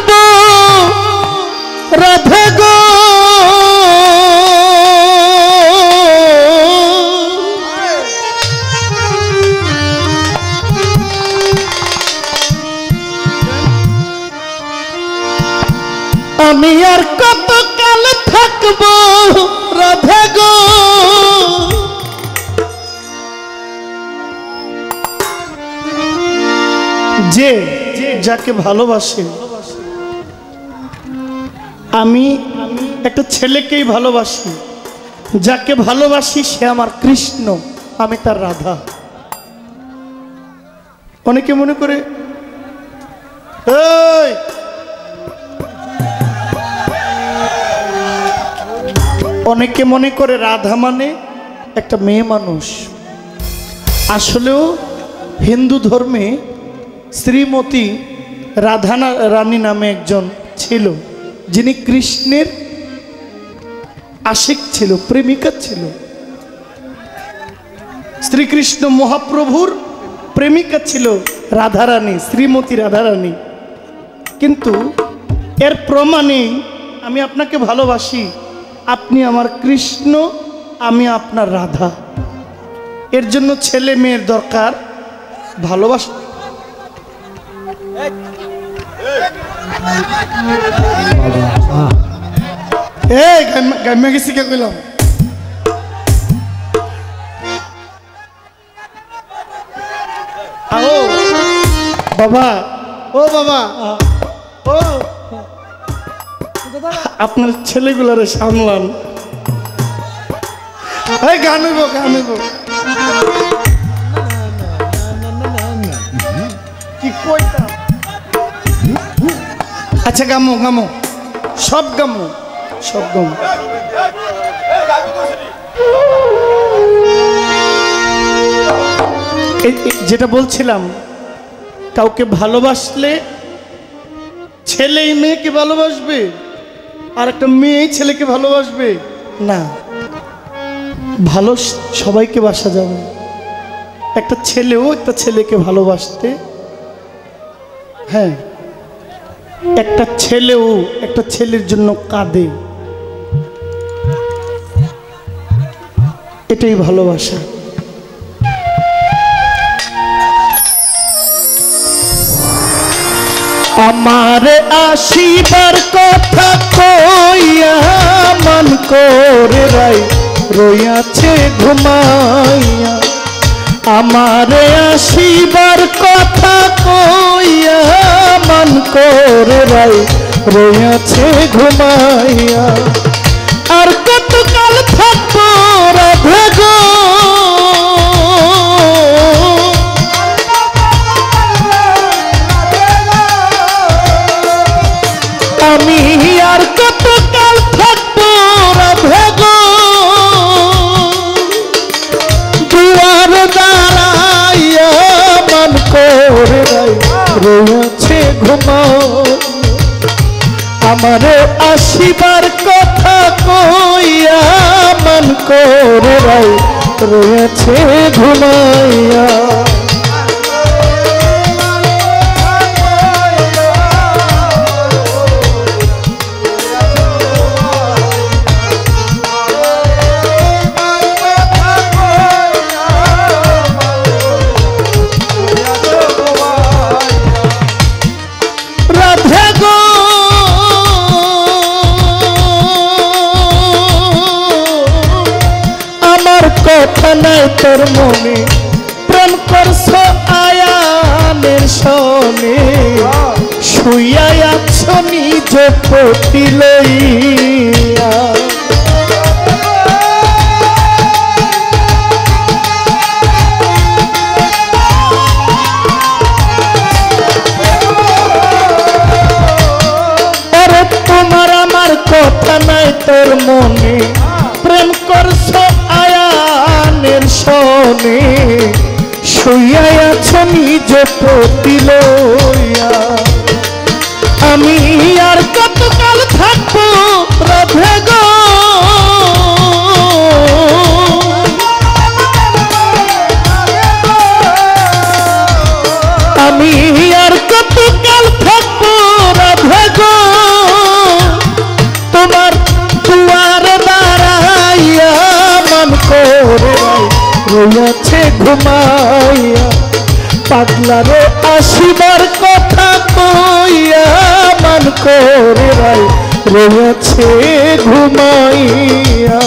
থাকবো রাধে গো আমি আর কতকাল থাকবো রাধে গো যে যাকে ভালোবাসে আমি একটা ছেলেকেই ভালোবাসি যাকে ভালোবাসি সে আমার কৃষ্ণ আমি তার রাধা অনেকে মনে করে এই অনেকে মনে করে রাধা মানে একটা মেয়ে মানুষ আসলেও হিন্দু ধর্মে শ্রীমতী রাধা রানী নামে একজন ছিল যিনি কৃষ্ণের আশিক ছিল প্রেমিকা ছিল শ্রীকৃষ্ণ মহাপ্রভুর প্রেমিকা ছিল রাধারানী শ্রীমতী রাধারানী কিন্তু এর প্রমাণে আমি আপনাকে ভালোবাসি আপনি আমার কৃষ্ণ আমি আপনার রাধা এর জন্য ছেলে মেয়ের দরকার ভালোবাসা এই গাম্মা গেছি কে কইলাম আও বাবা ও বাবা ও আপনার ছেলেগুলারে সামলান এই গান হইব কি কইতা আচ্ছা গামো গামো সব গামো যেটা বলছিলাম কাউকে ভালোবাসলে ছেলেই মেয়েকে ভালোবাসবে আর একটা মেয়ে ছেলেকে ভালোবাসবে না ভালো সবাইকে বাসা যাবে একটা ছেলেও একটা ছেলেকে ভালোবাসতে হ্যাঁ একটা ছেলেও একটা ছেলের জন্য কাঁদে এটাই ভালোবাসা আমার আসিবার কথা কইয়া মন করে রাই রইয়াছে ঘুমাইয়া আমার আসিবার কথা কইয়া মন করে রাই রইয়াছে ঘুমাইয়া আর কতকাল থাকবো রাধে গো আমি আর কতকাল থাকবো রাধে গো দুয়ার দাঁড়াইয়া মন করে রয়েছে ঘুমাও আমারে আসিবার কথা কইয়া মন করে রয়েছে ঘুমাইয়া কথা নাই তোর মনে প্রেম করছ আয়ানের সনে শুইয়া আছো নিজ পতি লইয়া আরে তোমার আমার কথা নাই তোর মনে প্রেম করছ আয়ানের সনে শুইয়া আছো নিজ পতি লইয়া আমি আর কতকাল থাকবো রাধে গো আমি আর কতকাল থাকবো রাধে রয়েছে ঘুমাইয়া পাগলারে আসিবার কথা কইয়া মান করে রাই রয়েছে ঘুমাইয়া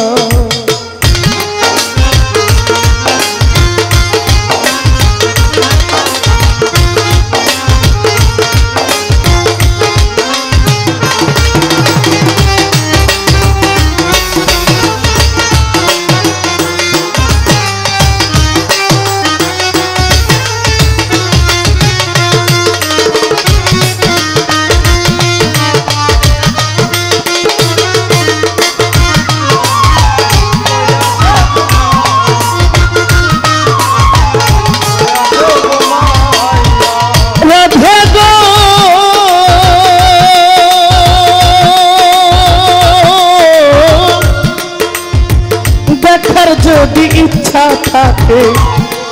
যদি ইচ্ছা থাকে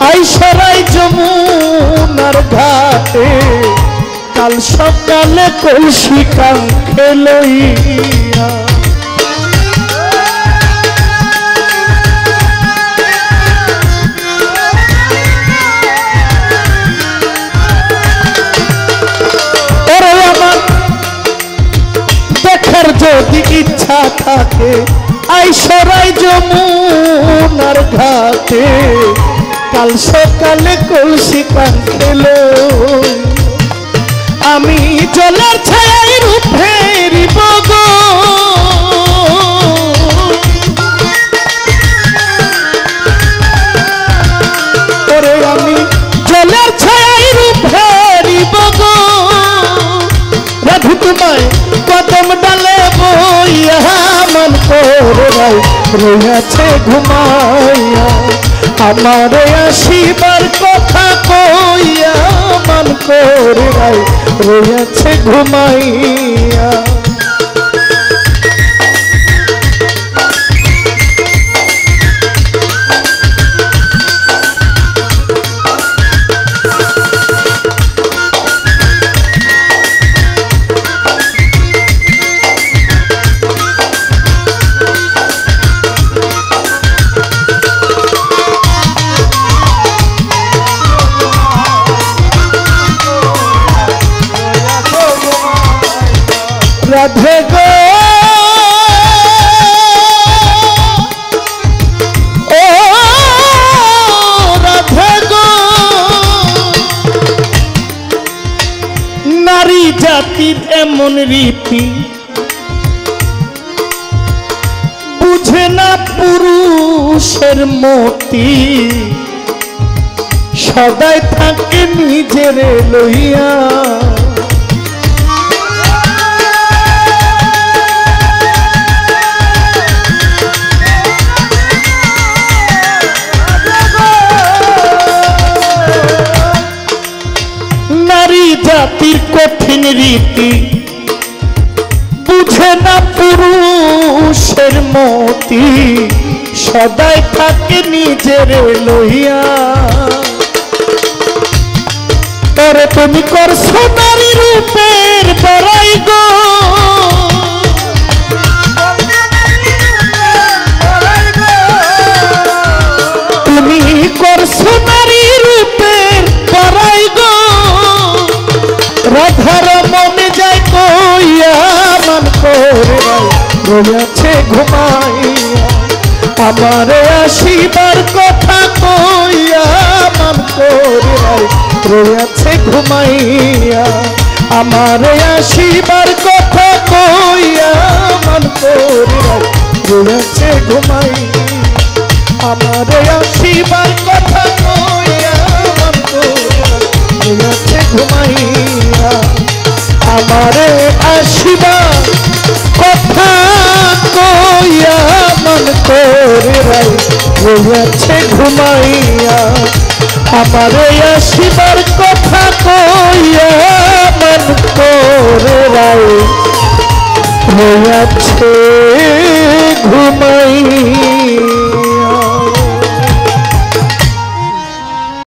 আইসরাই যমুনার ঘাটে কাল সকালে কলসি কাঙ্খে লইয়া ওরে আমার দেখার যদি ইচ্ছা থাকে আইসরাই যমুনার ঘাটে কাল সকালে কলসি কাঙ্খে লইয়া আমি জলের ছায়ায় রূপ ফেরিব গো ওরে আমি জলের ছায়ায় রূপ ফেরিব গো রাধু তোমায় কদম ডালে বইয়া মান করে রাই রয়েছে ঘুমাইয়া আমারে আসিবার কথা কইয়া মান করে রাই রয়েছে ঘুমাইয়া রাধে গো ও রাধে গো নারী জাতির এমন রীতি বুঝে না পুরুষের মতি সদাই থাকে নিজের লইয়া জাতির কঠিন রীতি বুঝে না পুরুষের মতি সদাই থাকে নিজের লইয়া তরে তুমি করছো নারী রূপের বড়াই গো তুমি করছো নারী রূপের বড়াই গো রাধার মনে যায় কইয়া মান করে রয়েছে ঘুমাইয়া আমারে আসিবার কথা কইয়া মান করে রয়েছে ঘুমাইয়া আমারে আসিবার কথা কইয়া মান করে রয়েছে ঘুমাইয়া আমারে আসিবার কথা কইয়া মান করে রয়েছে ঘুমাইয়া আমারে আসিবার কথা কইয়া মন করে রাই রয়েছে ঘুমাইয়া আমারে আসিবার কথা কইয়া মন করে রাই রয়েছে ঘুমাইয়া।